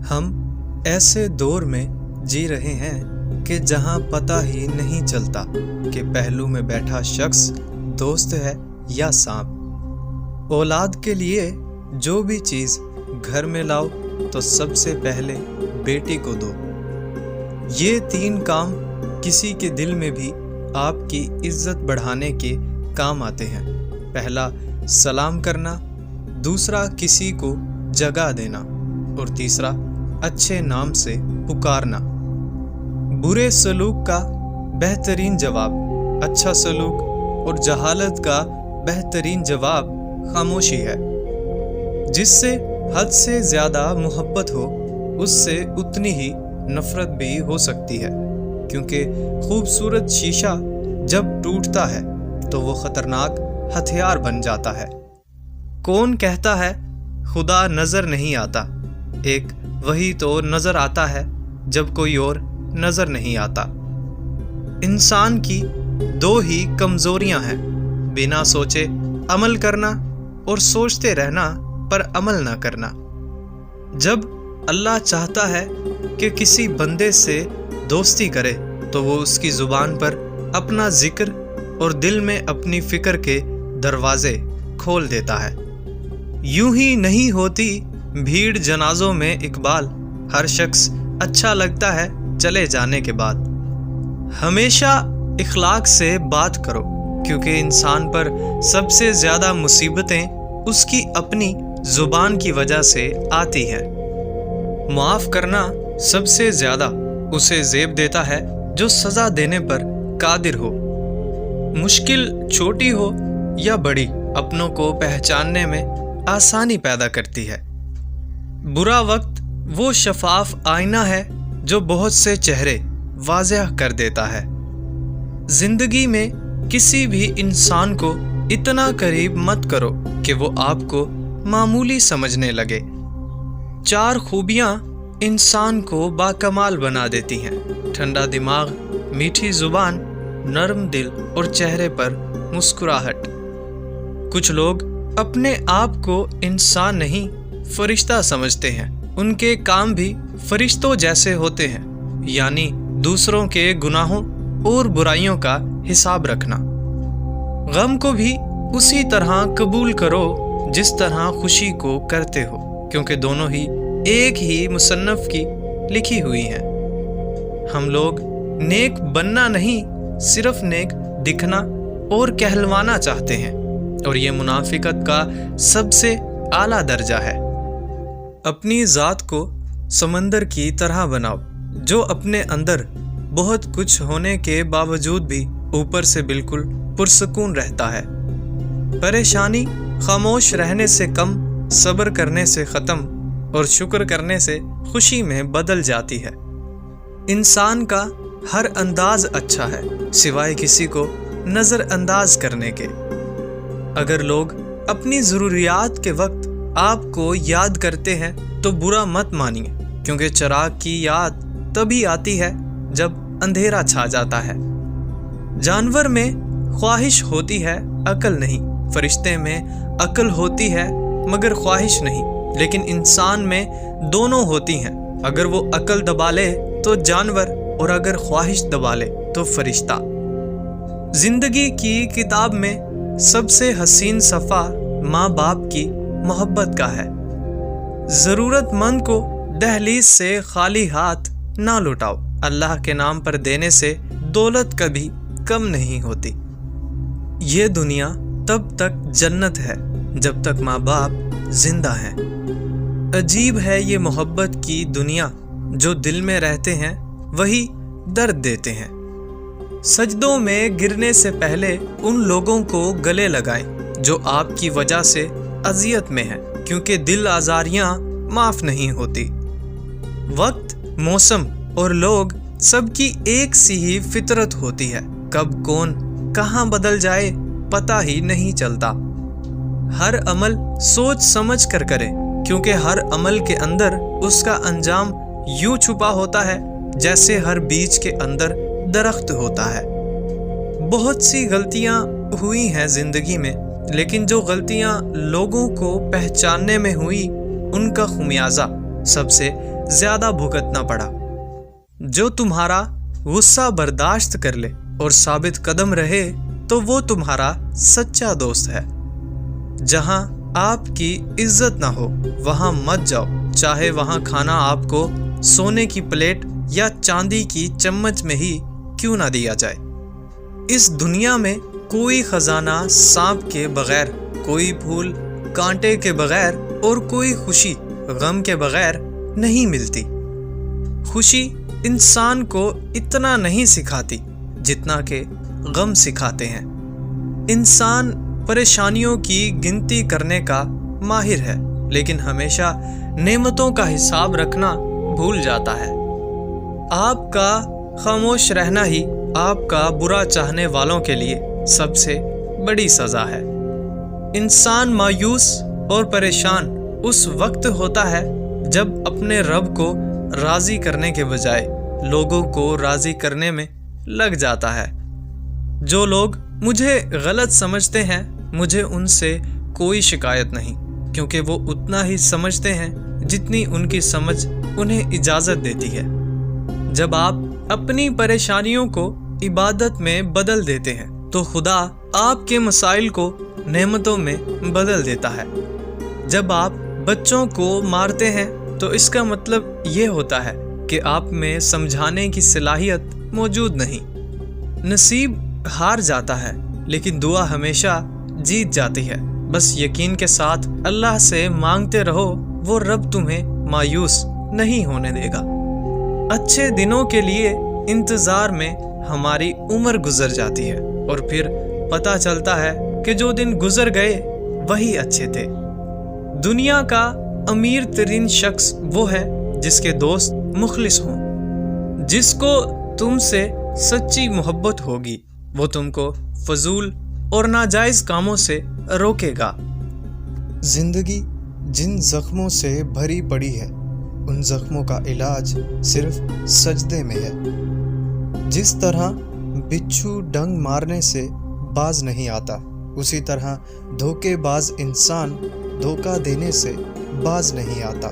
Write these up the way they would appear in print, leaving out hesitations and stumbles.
ہم ایسے دور میں جی رہے ہیں کہ جہاں پتہ ہی نہیں چلتا کہ پہلو میں بیٹھا شخص دوست ہے یا سانپ۔ اولاد کے لیے جو بھی چیز گھر میں لاؤ تو سب سے پہلے بیٹی کو دو۔ یہ 3 کام کسی کے دل میں بھی آپ کی عزت بڑھانے کے کام آتے ہیں۔ پہلا سلام کرنا، دوسرا کسی کو جگہ دینا، اور تیسرا اچھے نام سے پکارنا۔ برے سلوک کا بہترین جواب اچھا سلوک، اور جہالت کا بہترین جواب خاموشی ہے۔ جس سے حد سے زیادہ محبت ہو، اس سے اتنی ہی نفرت بھی ہو سکتی ہے، کیونکہ خوبصورت شیشہ جب ٹوٹتا ہے تو وہ خطرناک ہتھیار بن جاتا ہے۔ کون کہتا ہے خدا نظر نہیں آتا؟ ایک وہی تو نظر آتا ہے جب کوئی اور نظر نہیں آتا۔ انسان کی 2 ہی کمزوریاں ہیں: بنا سوچے عمل کرنا اور سوچتے رہنا پر عمل نہ کرنا۔ جب اللہ چاہتا ہے کہ کسی بندے سے دوستی کرے تو وہ اس کی زبان پر اپنا ذکر اور دل میں اپنی فکر کے دروازے کھول دیتا ہے۔ یوں ہی نہیں ہوتی بھیڑ جنازوں میں اقبال، ہر شخص اچھا لگتا ہے چلے جانے کے بعد۔ ہمیشہ اخلاق سے بات کرو، کیونکہ انسان پر سب سے زیادہ مصیبتیں اس کی اپنی زبان کی وجہ سے آتی ہیں۔ معاف کرنا سب سے زیادہ اسے زیب دیتا ہے جو سزا دینے پر قادر ہو۔ مشکل چھوٹی ہو یا بڑی، اپنوں کو پہچاننے میں آسانی پیدا کرتی ہے۔ برا وقت وہ شفاف آئینہ ہے جو بہت سے چہرے واضح کر دیتا ہے۔ زندگی میں کسی بھی انسان کو اتنا قریب مت کرو کہ وہ آپ کو معمولی سمجھنے لگے۔ 4 خوبیاں انسان کو باکمال بنا دیتی ہیں: ٹھنڈا دماغ، میٹھی زبان، نرم دل اور چہرے پر مسکراہٹ۔ کچھ لوگ اپنے آپ کو انسان نہیں فرشتہ سمجھتے ہیں۔ ان کے کام بھی فرشتوں جیسے ہوتے ہیں، یعنی دوسروں کے گناہوں اور برائیوں کا حساب رکھنا۔ غم کو بھی اسی طرح قبول کرو جس طرح خوشی کو کرتے ہو، کیونکہ دونوں ہی ایک ہی مصنف کی لکھی ہوئی ہیں۔ ہم لوگ نیک بننا نہیں، صرف نیک دکھنا اور کہلوانا چاہتے ہیں، اور یہ منافقت کا سب سے اعلیٰ درجہ ہے۔ اپنی ذات کو سمندر کی طرح بناؤ جو اپنے اندر بہت کچھ ہونے کے باوجود بھی اوپر سے بالکل پرسکون رہتا ہے۔ پریشانی خاموش رہنے سے کم، صبر کرنے سے ختم، اور شکر کرنے سے خوشی میں بدل جاتی ہے۔ انسان کا ہر انداز اچھا ہے سوائے کسی کو نظر انداز کرنے کے۔ اگر لوگ اپنی ضروریات کے وقت آپ کو یاد کرتے ہیں تو برا مت مانیے، کیونکہ چراغ کی یاد تبھی آتی ہے جب اندھیرا چھا جاتا ہے۔ جانور میں خواہش ہوتی ہے، عقل نہیں۔ فرشتے میں عقل ہوتی ہے مگر خواہش نہیں، لیکن انسان میں دونوں ہوتی ہیں۔ اگر وہ عقل دبا لے تو جانور، اور اگر خواہش دبا لے تو فرشتہ۔ زندگی کی کتاب میں سب سے حسین صفحہ ماں باپ کی محبت کا ہے۔ ضرورت مند کو دہلیز سے خالی ہاتھ نہ لوٹاؤ۔ اللہ کے نام پر دینے سے دولت کبھی کم نہیں ہوتی۔ یہ دنیا تب تک جنت ہے جب تک ماں باپ زندہ ہیں۔ عجیب ہے یہ محبت کی دنیا، جو دل میں رہتے ہیں وہی درد دیتے ہیں۔ سجدوں میں گرنے سے پہلے ان لوگوں کو گلے لگائیں جو آپ کی وجہ سے اذیت میں ہیں، کیونکہ دل آزاریاں معاف نہیں ہوتی۔ وقت، موسم اور لوگ سب کی ایک سی ہی فطرت ہوتی ہے۔ کب کون کہاں بدل جائے پتہ ہی نہیں چلتا۔ ہر عمل سوچ سمجھ کر کریں، کیونکہ ہر عمل کے اندر اس کا انجام یوں چھپا ہوتا ہے جیسے ہر بیج کے اندر درخت ہوتا ہے۔ بہت سی غلطیاں ہوئی ہیں زندگی میں، لیکن جو غلطیاں لوگوں کو پہچاننے میں ہوئی، ان کا خمیازہ سب سے ज्यादा भुगतना पड़ा। जो तुम्हारा गुस्सा बर्दाश्त कर ले और साबित कदम रहे तो वो तुम्हारा सच्चा दोस्त है। जहां आपकी इज्जत ना हो वहां मत जाओ, चाहे वहां खाना आपको सोने की प्लेट या चांदी की चम्मच में ही क्यों ना दिया जाए। इस दुनिया में कोई खजाना सांप के बगैर, कोई फूल कांटे के बगैर और कोई खुशी गम के बगैर नहीं मिलती। खुशी इंसान को इतना नहीं सिखाती जितना कि गम सिखाते हैं। इंसान परेशानियों की गिनती करने का माहिर है, लेकिन हमेशा नेमतों का हिसाब रखना भूल जाता है। आपका खामोश रहना ही आपका बुरा चाहने वालों के लिए सबसे बड़ी सज़ा है। इंसान मायूस और परेशान उस वक्त होता है जब अपने रब को राज़ी करने के बजाय लोगों को राज़ी करने में लग जाता है। जो लोग मुझे गलत समझते हैं, मुझे उनसे कोई शिकायत नहीं, क्योंकि वो उतना ही समझते हैं जितनी उनकी समझ उन्हें इजाज़त देती है। जब आप अपनी परेशानियों को इबादत में बदल देते हैं तो खुदा आपके मसाइल को नेमतों में बदल देता है। जब आप बच्चों को मारते हैं तो इसका मतलब ये होता है कि आप में समझाने की सलाहियत मौजूद नहीं। नसीब हार जाता है लेकिन दुआ हमेशा जीत जाती है। बस यकीन के साथ अल्लाह से मांगते रहो, वो रब तुम्हें मायूस नहीं होने देगा। अच्छे दिनों के लिए इंतज़ार में हमारी उम्र गुजर जाती है और फिर पता चलता है कि जो दिन गुजर गए वही अच्छे थे। दुनिया का अमीर तरीन शख्स वो है जिसके दोस्त मुखलिस हों। जिसको तुमसे सच्ची मोहब्बत होगी वो तुमको फजूल और नाजायज़ कामों से रोकेगा। जिंदगी जिन जख्मों से भरी पड़ी है उन जख्मों का इलाज सिर्फ सजदे में है। जिस तरह बिच्छू डंग मारने से बाज नहीं आता, उसी तरह धोखेबाज इंसान धोखा देने से बाज नहीं आता।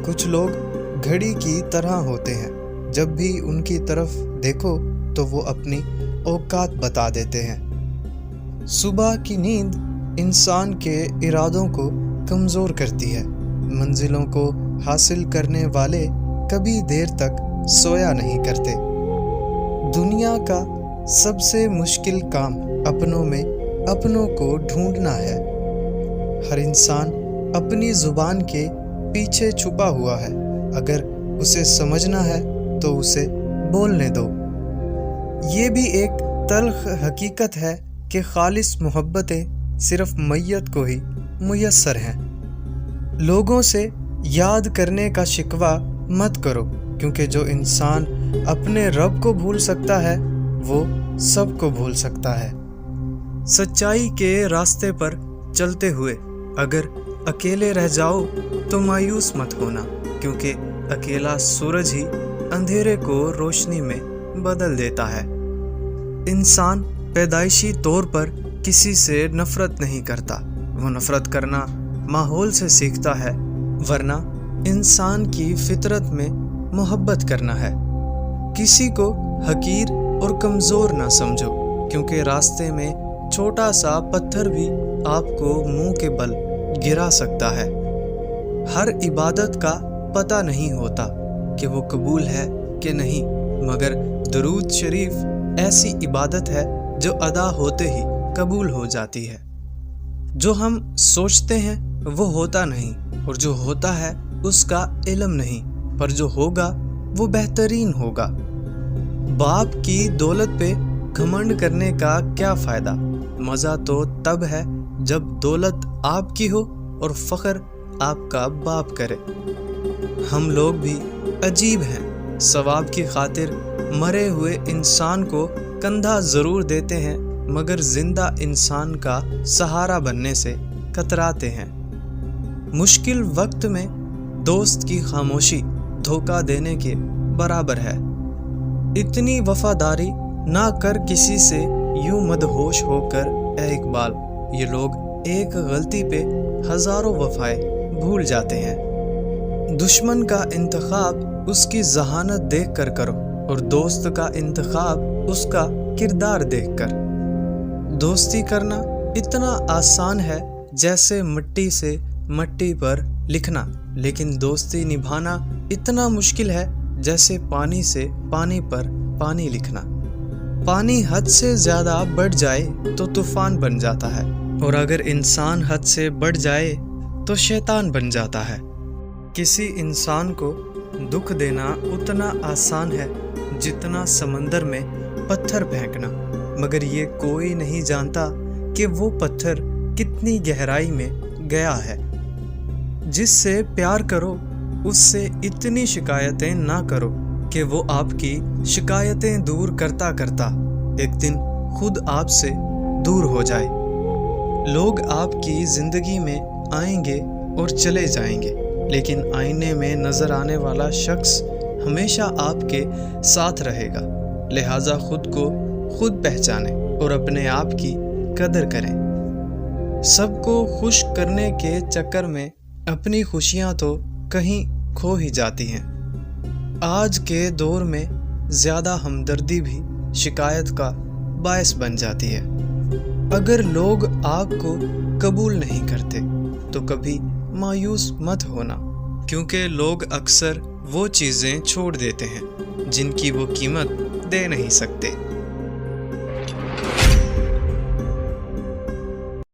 कुछ लोग घड़ी की तरह होते हैं, जब भी उनकी तरफ देखो तो वो अपनी औकात बता देते हैं। सुबह की नींद इंसान के इरादों को कमज़ोर करती है। मंजिलों को हासिल करने वाले कभी देर तक सोया नहीं करते। दुनिया का सबसे मुश्किल काम अपनों में अपनों को ढूंढना है। हर इंसान अपनी जुबान के पीछे छुपा हुआ है। अगर उसे समझना है तो उसे बोलने दो। ये भी एक तल्ख हकीकत है कि खालिस मोहब्बतें सिर्फ मैयत को ही मुयस्सर हैं। लोगों से याद करने का शिकवा मत करो, क्योंकि जो इंसान अपने रब को भूल सकता है वो सबको भूल सकता है। सच्चाई के रास्ते पर चलते हुए अगर अकेले रह जाओ तो मायूस मत होना, क्योंकि अकेला सूरज ही अंधेरे को रोशनी में बदल देता है। इंसान पैदाइशी तौर पर किसी से नफरत नहीं करता, वो नफरत करना माहौल से सीखता है, वरना इंसान की फितरत में मोहब्बत करना है। किसी को हकीर और कमज़ोर ना समझो, क्योंकि रास्ते में छोटा सा पत्थर भी आपको मुंह के बल गिरा सकता है। हर इबादत का पता नहीं होता कि वो कबूल है कि नहीं, मगर दरूद शरीफ ऐसी इबादत है जो अदा होते ही कबूल हो जाती है। जो हम सोचते हैं वो होता नहीं, और जो होता है उसका इल्म नहीं, पर जो होगा वो बेहतरीन होगा। बाप की दौलत पे घमंड करने का क्या फ़ायदा? मज़ा तो तब है जब दौलत आपकी हो और फ़ख्र आपका बाप करे। हम लोग भी अजीब हैं, सवाब की खातिर मरे हुए इंसान को कंधा ज़रूर देते हैं, मगर ज़िंदा इंसान का सहारा बनने से कतराते हैं। मुश्किल वक्त में दोस्त की खामोशी धोखा देने के बराबर है। इतनी वफादारी ना कर किसी से यूं मदहोश होकर ए इकबाल। ये लोग एक गलती पे हज़ारों वफाएं भूल जाते हैं। दुश्मन का इंतखाब उसकी जहानत देख कर करो और दोस्त का इंतखाब उसका किरदार देखकर। दोस्ती करना इतना आसान है जैसे मिट्टी से मिट्टी पर लिखना, लेकिन दोस्ती निभाना इतना मुश्किल है जैसे पानी से पानी पर पानी लिखना। पानी हद से ज़्यादा बढ़ जाए तो तूफान बन जाता है, और अगर इंसान हद से बढ़ जाए तो शैतान बन जाता है। किसी इंसान को दुख देना उतना आसान है जितना समंदर में पत्थर फेंकना, मगर ये कोई नहीं जानता कि वो पत्थर कितनी गहराई में गया है। जिससे प्यार करो उससे इतनी शिकायतें ना करो कि वो आपकी शिकायतें दूर करता करता एक दिन खुद आपसे दूर हो जाए। लोग आपकी ज़िंदगी में आएंगे और चले जाएंगे, लेकिन आईने में नज़र आने वाला शख्स हमेशा आपके साथ रहेगा। लिहाजा खुद को खुद पहचानें और अपने आप की कदर करें। सबको खुश करने के चक्कर में अपनी खुशियां तो कहीं खो ही जाती हैं। आज के दौर में ज़्यादा हमदर्दी भी शिकायत का बायस बन जाती है। अगर लोग आपको कबूल नहीं करते तो कभी मायूस मत होना, क्योंकि लोग अक्सर वो चीज़ें छोड़ देते हैं जिनकी वो कीमत दे नहीं सकते।